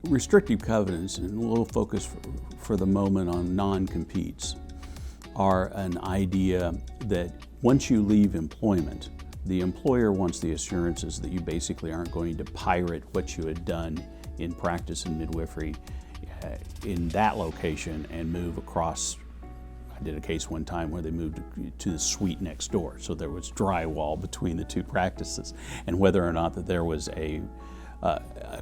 Restrictive covenants, and we'll focus for the moment on non-competes, are an idea that once you leave employment, the employer wants the assurances that you basically aren't going to pirate what you had done in practice in midwifery in that location and move across. I did a case one time where they moved to the suite next door, so there was drywall between the two practices, and whether or not that there was a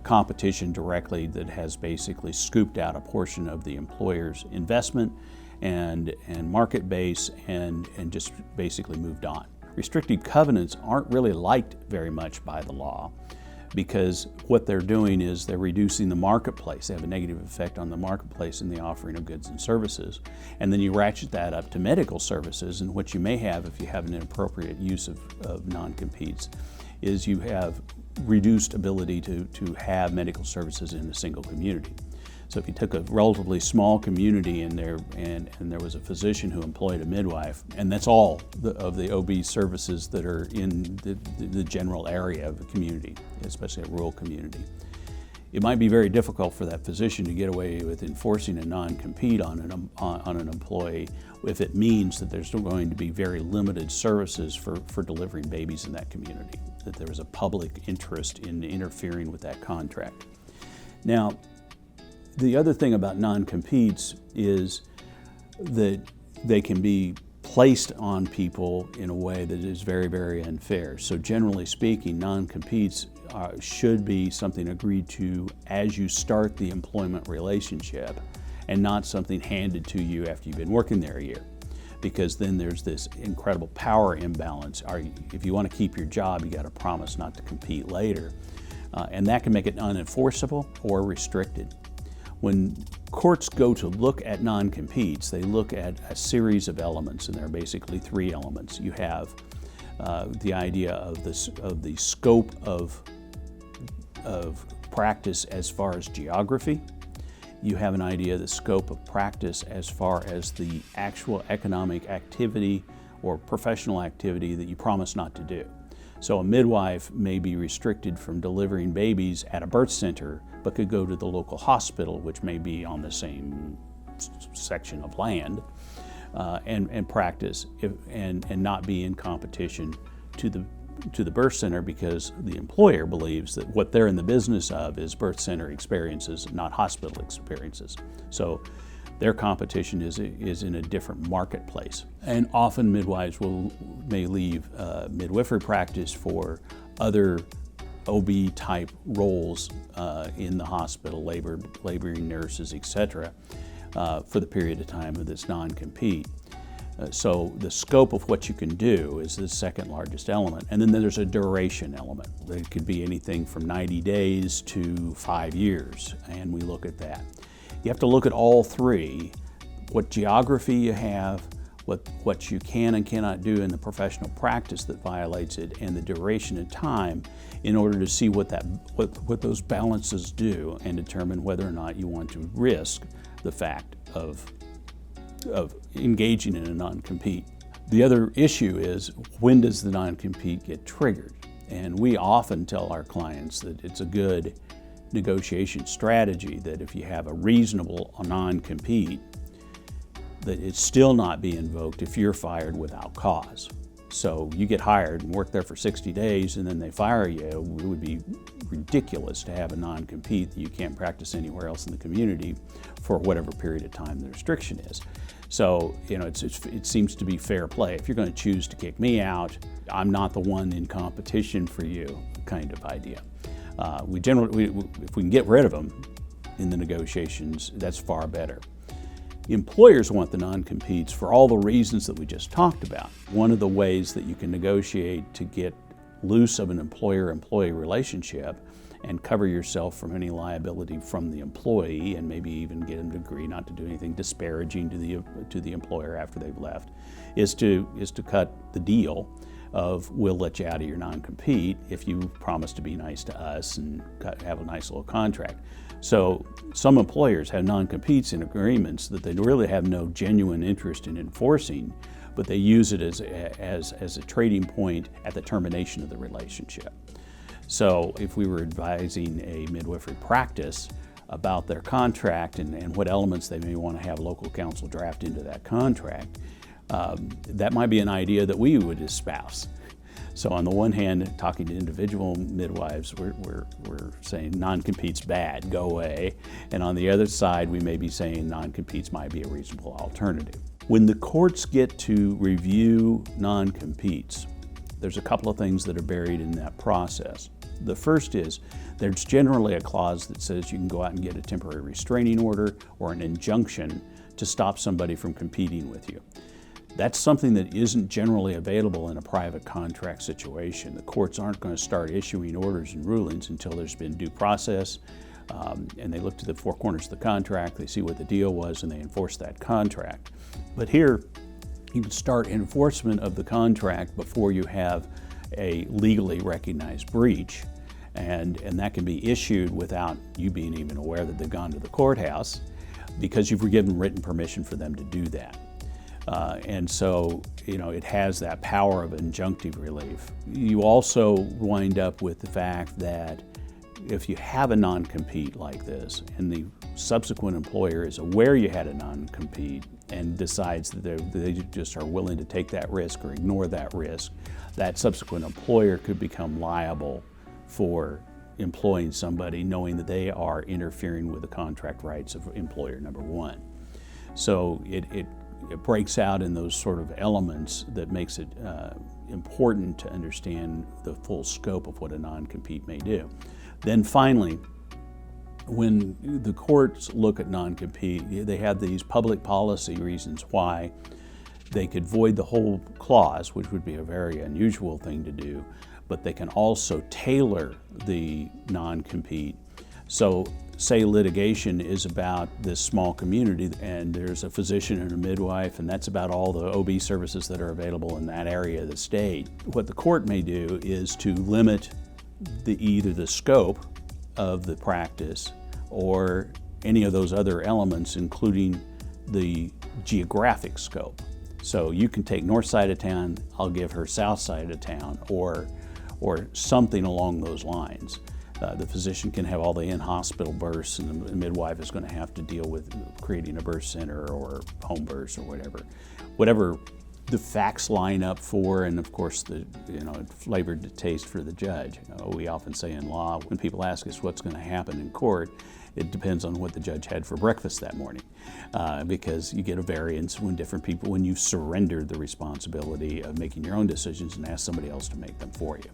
competition directly that has basically scooped out a portion of the employer's investment and market base and just basically moved on. Restrictive covenants aren't really liked very much by the law because what they're doing is they're reducing the marketplace. They have a negative effect on the marketplace in the offering of goods and services. And then you ratchet that up to medical services, and what you may have if you have an inappropriate use of non-competes is you have reduced ability to have medical services in a single community. So if you took a relatively small community in there and there was a physician who employed a midwife, and that's all of the OB services that are in the general area of the community, especially a rural community, it might be very difficult for that physician to get away with enforcing a non-compete on an employee if it means that there's going to be very limited services for delivering babies in that community, that there is a public interest in interfering with that contract. Now, the other thing about non-competes is that they can be placed on people in a way that is very, very unfair. So generally speaking, non-competes should be something agreed to as you start the employment relationship and not something handed to you after you've been working there a year. Because then there's this incredible power imbalance. If you want to keep your job, you got to promise not to compete later. And that can make it unenforceable or restricted. When courts go to look at non-competes, they look at a series of elements, and there are basically three elements. You have the idea of the scope of practice as far as geography. You have an idea of the scope of practice as far as the actual economic activity or professional activity that you promise not to do. So a midwife may be restricted from delivering babies at a birth center, but could go to the local hospital, which may be on the same section of land, and practice and not be in competition to the birth center, because the employer believes that what they're in the business of is birth center experiences, not hospital experiences. So their competition is in a different marketplace. And often midwives may leave midwifery practice for other OB type roles in the hospital, laboring nurses, etc., for the period of time of this non-compete. So the scope of what you can do is the second largest element. And then there's a duration element. It could be anything from 90 days to 5 years, and we look at that. You have to look at all three: what geography you have, what you can and cannot do in the professional practice that violates it, and the duration of time, in order to see what those balances do and determine whether or not you want to risk the fact of engaging in a non-compete. The other issue is, when does the non-compete get triggered? And we often tell our clients that it's a good negotiation strategy that if you have a reasonable non-compete, that it's still not be invoked if you're fired without cause. So you get hired and work there for 60 days and then they fire you. It would be ridiculous to have a non-compete that you can't practice anywhere else in the community for whatever period of time the restriction is. So, it seems to be fair play. If you're going to choose to kick me out, I'm not the one in competition for you, kind of idea. If we can get rid of them in the negotiations, that's far better. Employers want the non-competes for all the reasons that we just talked about. One of the ways that you can negotiate to get loose of an employer-employee relationship and cover yourself from any liability from the employee, and maybe even get them to agree not to do anything disparaging to the employer after they've left, is to cut the deal of, we'll let you out of your non-compete if you promise to be nice to us and have a nice little contract. So some employers have non-competes in agreements that they really have no genuine interest in enforcing, but they use it as a trading point at the termination of the relationship. So if we were advising a midwifery practice, about their contract and what elements they may want to have local counsel draft into that contract, that might be an idea that we would espouse. So on the one hand, talking to individual midwives, we're saying non-compete's bad, go away. And on the other side, we may be saying non-competes might be a reasonable alternative. When the courts get to review non-competes, there's a couple of things that are buried in that process. The first is there's generally a clause that says you can go out and get a temporary restraining order or an injunction to stop somebody from competing with you. That's something that isn't generally available in a private contract situation. The courts aren't going to start issuing orders and rulings until there's been due process, and they look to the four corners of the contract, they see what the deal was, and they enforce that contract. But here, you can start enforcement of the contract before you have a legally recognized breach, and that can be issued without you being even aware that they've gone to the courthouse, because you've given written permission for them to do that. And so, it has that power of injunctive relief. You also wind up with the fact that if you have a non-compete like this and the subsequent employer is aware you had a non-compete and decides that they just are willing to take that risk or ignore that risk, that subsequent employer could become liable for employing somebody knowing that they are interfering with the contract rights of employer number one. So it breaks out in those sort of elements that makes it important to understand the full scope of what a non-compete may do. Then finally, when the courts look at non-compete, they have these public policy reasons why they could void the whole clause, which would be a very unusual thing to do, but they can also tailor the non-compete. So say litigation is about this small community and there's a physician and a midwife, and that's about all the OB services that are available in that area of the state. What the court may do is to limit either the scope of the practice or any of those other elements, including the geographic scope. So you can take north side of town, I'll give her south side of town, or something along those lines. The physician can have all the in-hospital births, and the midwife is going to have to deal with creating a birth center or home births or whatever the facts line up for, and of course the flavored to taste for the judge. We often say in law, when people ask us what's going to happen in court, it depends on what the judge had for breakfast that morning, because you get a variance when you surrender the responsibility of making your own decisions and ask somebody else to make them for you.